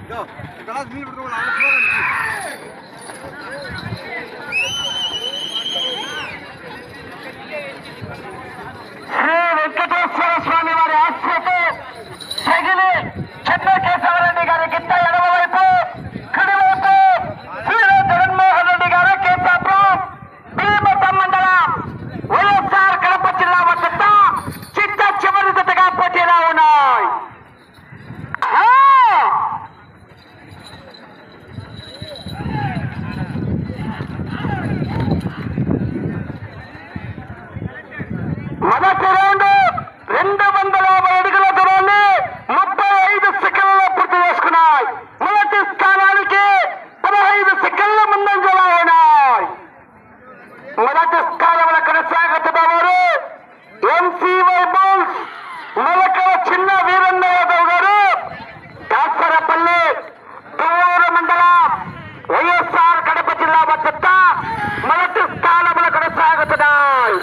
శ్రీ వెంకటేశ్వర స్వామి వారి ఆశ్రతో చెగిలి చెన్న కేశవరెడ్డి గారి గిత్త ఎడమ వైపు, కుడివైపు శ్రీలో జగన్మోహన్ రెడ్డి గారు కేశాపురం భీమతం మండలం వైఎస్ఆర్ కడప జిల్లా వద్ద చిట్ట చివరి జతగా పోటీలో ఉన్నాయి. మొదటి రౌండ్ 250 అడుగుల దూరాన్ని 35 సెకండ్లలో పూర్తి చేసుకున్నాయి. మొదటి స్థానానికి 15 సెకండ్ల ముందంజలో ఉన్నాయి. మొదటి స్థానంలో కొనసాగుతున్న వారు ఎంసీవై బుల్స్ మొలకల చిన్న వీరన్న యాదవ్ గారు, దాసరపల్లి దువ్వూరు మండలం వైఎస్ఆర్ కడప జిల్లా వద్ద మొదటి స్థానంలో కొనసాగుతున్నాయి.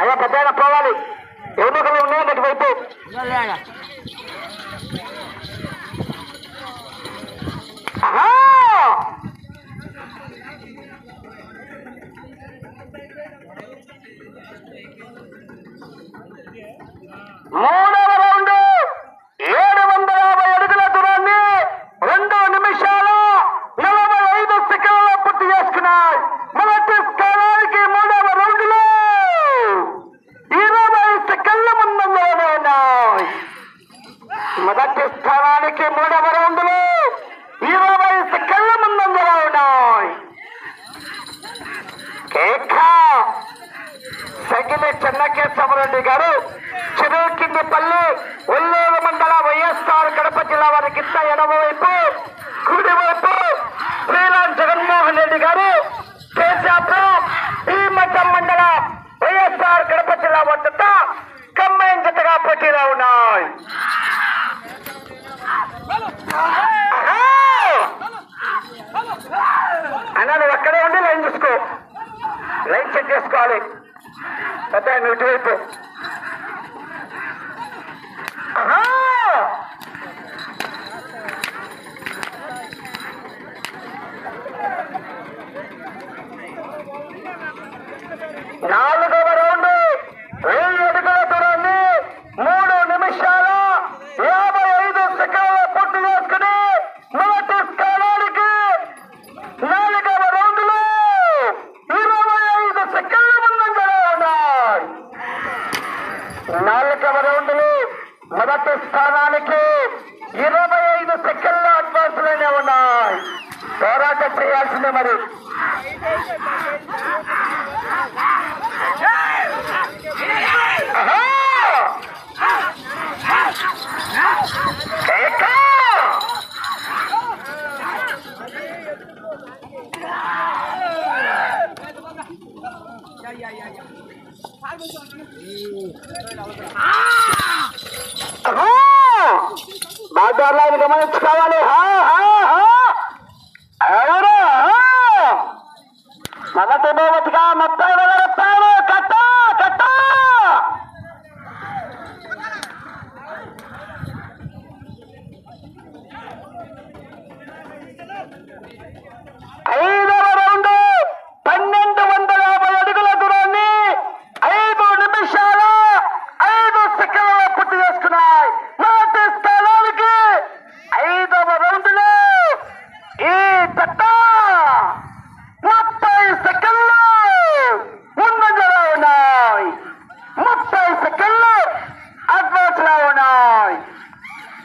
అయ్యా పెద్ద పోవాలి, ఎన్నికలు ఉన్నాయి అటువైపు. మూడవ రౌండ్ 750 అడుగుల దూరాన్ని 2 నిమిషాల 45 సెకండ్లలో పూర్తి చేసుకున్నాయి. మొదటి స్థానానికి మూడవ రౌండ్ లో 20 సెకండ్ల ముందంజలోనే ఉన్నాయి. మొదటి స్థానానికి మూడవ రౌండ్ లో 20 సెకండ్ల ముందంజలో ఉన్నాయి. సగిలి చెన్నకేశవరెడ్డి గారు, చిరుకిందిపల్లి ఒల్లూరు మండల వైఎస్ఆర్ కడప జిల్లా వారి గిత్త ఎడమ వైపు, కుడివైపు శ్రీరామ్ జగన్మోహన్ రెడ్డి గారు, కేశాపురం భీమతం మండలం వైఎస్ఆర్ కడప జిల్లా వద్ద కంబైన్ జతగా పోటీలో ఉన్నాయి. అన్నా నువ్వు అక్కడే ఉండి లైన్ చూసుకో, లైన్ చెక్ చేసుకోవాలి. పెద్ద నువ్వు ఇటువైపు. నాలుగవ రౌండ్ 1000 అడుగుల దూరాన్ని 3 నిమిషాల 55 సెకండ్ల పూర్తి చేసుకుని మొదటి స్థానానికి 4వ రౌండ్ లో 25 సెకండ్ల ముందంజలో ఉన్నాయి. 4వ రౌండ్ లో మొదటి స్థానానికి 25 సెకండ్ల అడ్వాన్స్ లోనే ఉన్నాయి. పోరాటం చేయాల్సిందే మరి. బాధ్యాలను గమనించుకోవాలి. మొదటి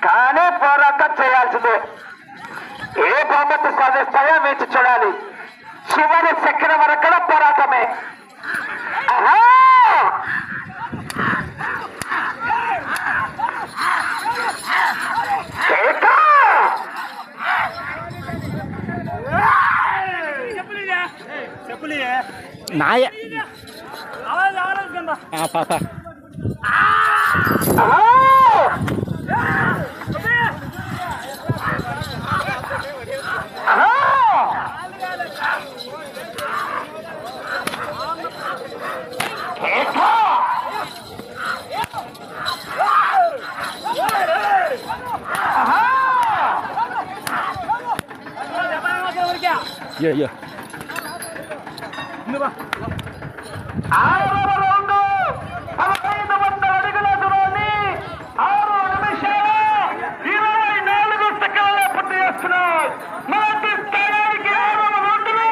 కానీ పోరాటం చేయాల్సిందే. ఏ బహుమతి సాధిస్తాయో వేచి చూడాలి. చివరి సెకండ్ వరకు పోరాటమే. నాయ పాప యో 6వ రౌండ్ 1500 అడుగుల దూరాన్ని 6 నిమిషాల 24 సెకండ్లలో పూర్తి చేస్తున్నాయి. మొదటి స్థానానికి 6వ రౌండ్లో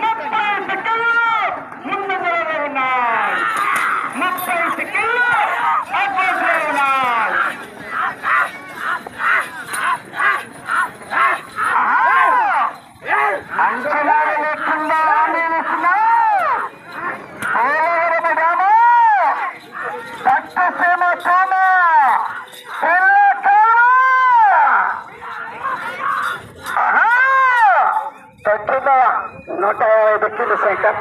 30 సెకండ్లు ముందంజలో ఉన్నాయి. 30 సెకండ్లు అడ్వాన్స్లో ఉన్నాయి. అంచనా లేకుండా నిలుస్తున్నా తగ్గిన 150 కిలో సైతం.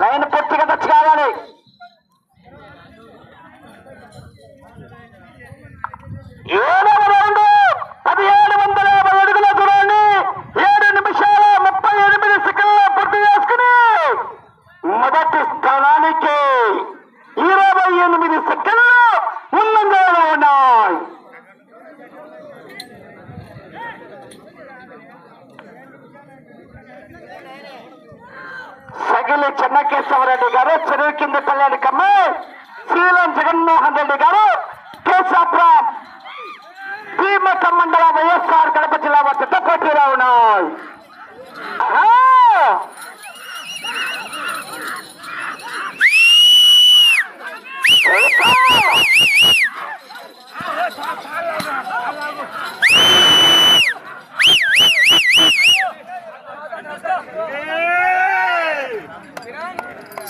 లైన్ పూర్తిగా టచ్ కావాలి. ఏడవ రౌండ్ 1750 అడుగుల దూరాన్ని 7 నిమిషాల 38 సెకండ్ల పూర్తి చేసుకుని మొదటి స్థానానికి 28 సెకండ్లు ముందంజలో ఉన్నాయి. సగిలి చెన్నకేశవరెడ్డి గారు, చెరువు కింది పల్లెడి కమ్మ, శ్రీలం జగన్మోహన్ రెడ్డి గారు, కేశాపురం భీమక మండల వైఎస్ఆర్ కడప జిల్లా వద్ద పోటీలో ఉన్నాయి.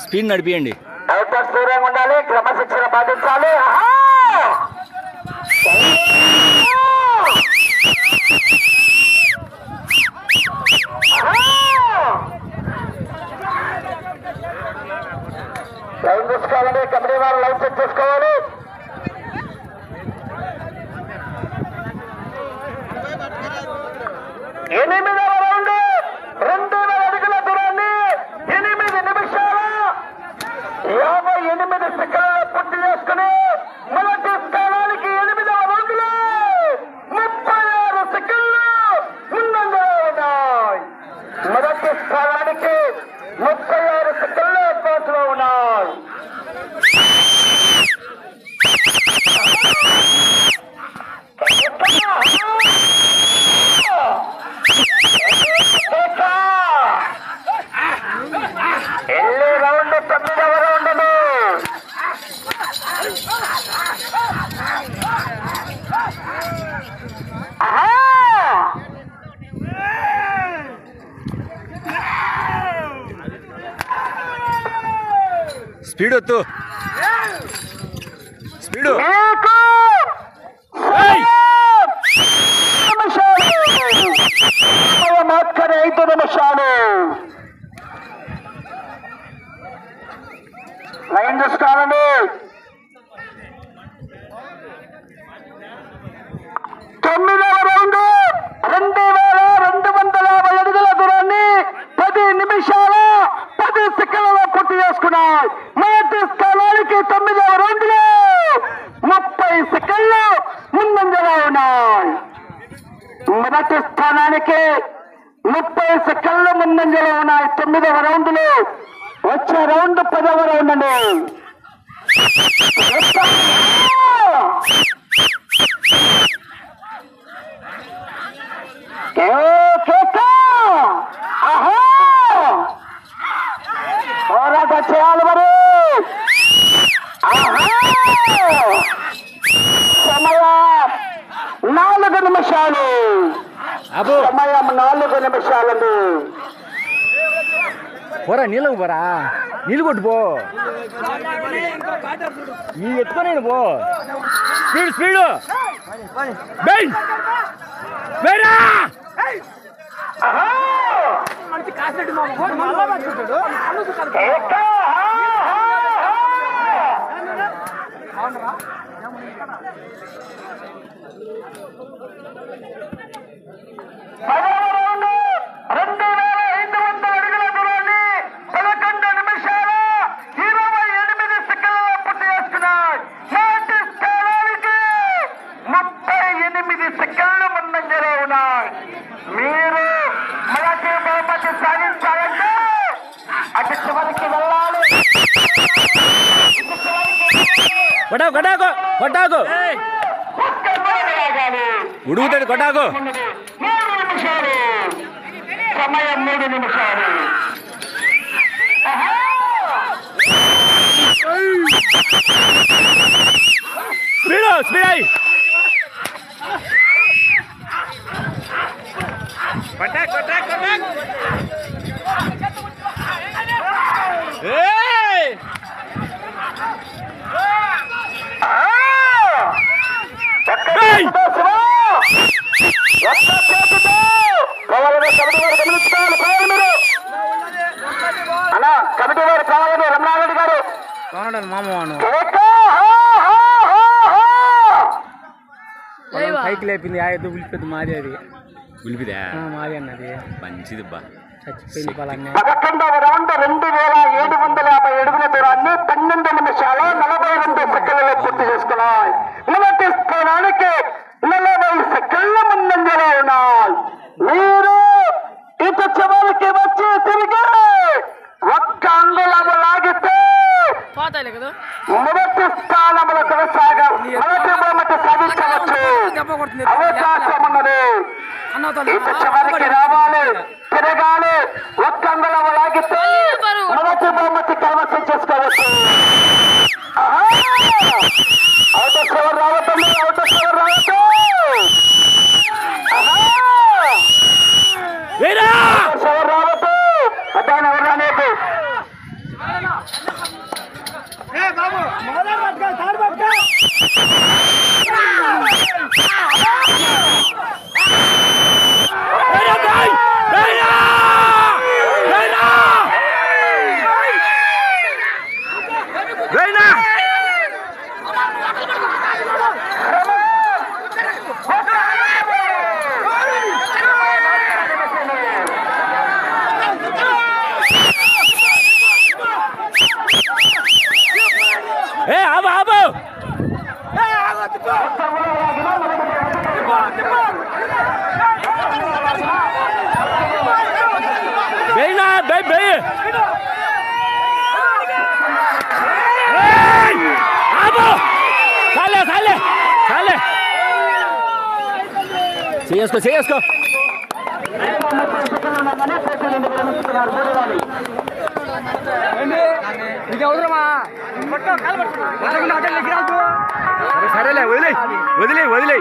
స్పీడ్ నడిపియండి. దూరంగా ఉండాలి, క్రమశిక్షణ పాటించాలి. లైన్ చూసుకోవాలండి, కమిటీ వారు లైన్ చెక్ చేసుకోవాలి. ఎనిమిదవ రౌండ్ 2000 అడుగుల దూరాన్ని 8 నిమిషాల 58 సెకండ్ల పూర్తి చేసుకుని మొదటి స్థానానికి 8వ రౌండ్లో 36 సెకండ్లు ముందంజలో ఉన్నాయి. మొదటి స్థానానికి 36 సెకండ్లు అడ్వాన్స్లో ఉన్నాయి. ఎల్లి రౌండ్ 9వ రౌండ్ను స్పీడ్ వద్దు, స్పీడు. మాత్రమే 5 నిమిషాలు. లైన్ చూసుకోవాలండి. తొమ్మిదవ రౌండ్ 2250 అడుగుల దూరాన్ని 10 నిమిషాల 10 సెకండ్లలో పూర్తి చేసుకున్నాయి. మొదటి స్థానానికి 9వ రౌండ్లో 30 సెకండ్లు ముందంజలో ఉన్నాయి. మొదటి స్థానానికి 30 సెకండ్లు ముందంజలో ఉన్నాయి 9వ రౌండ్లు. వచ్చే రౌండ్ 10వ రౌండ్ అండి. పోరాట చేయాలి మరి. సమయం 4 నిమిషాలు. అబ్బో సమయం 4 నిమిషాలండి. పోరా నీళ్ళకు పోరా, నీళ్ళు కొట్టు పో, నీ ఎత్తుకోనేను పో. స్పీడ్ స్పీడ్ మీరు మొదటి బహుమతి సాధించాలంటే అటు చివరికి వెళ్ళాలి. కొట్టాకు కొట్టాకు కొట్టాకు, ఉడుగుతాడు కొట్టాకు. 3 నిమిషాలు. సమయం 3 నిమిషాలు. స్పీడ్ స్పీడ్ అయ్యి కొట్టాకు కొట్టాకు కొట్టాకు. అన్నా కమిటీ వారు కావాలని రమణారెడ్డి గారు మామవాను పైకి లేపింది. ఆ ఎద్దు ఉలిపిద్ది మాది, అది ఉలిపిదా మాది అన్నది మంచిది బా. 11వ రౌండ్ 2750 అడుగుల దూరాన్ని 12 నిమిషాలు 42 సెకండ్లలో పూర్తి చేసుకున్నాయి. మొదటి స్థానానికి 40 సెకండ్ల ముందంజలో ఉన్నాయి. మీరు ఇటు చివరికి వచ్చి తిరిగి ఒక్క అంగుళము లాగితే మొదటి స్థానంలో మొదటి బహుమతి సాధించవచ్చు. అవకాశం ఉన్నది. ఇటు చివరికి రావాలి, తిరగాలి. ఒక్క అంగుళము లాగితే మొదటి బహుమతి కైవసం చేసుకోవచ్చు. అవుట్ స్కోర్ రావద్దండి, అవుట్ స్కోర్ రావద్దు. స్కోర్ రావద్దు. అతను ఎవరు రానేకు ఆబు ఆబు బేనా బే బే ఆబు చాలే చాలే చాలే చేసుకో చేసుకో. సరేలే వదిలే వదిలే వదిలే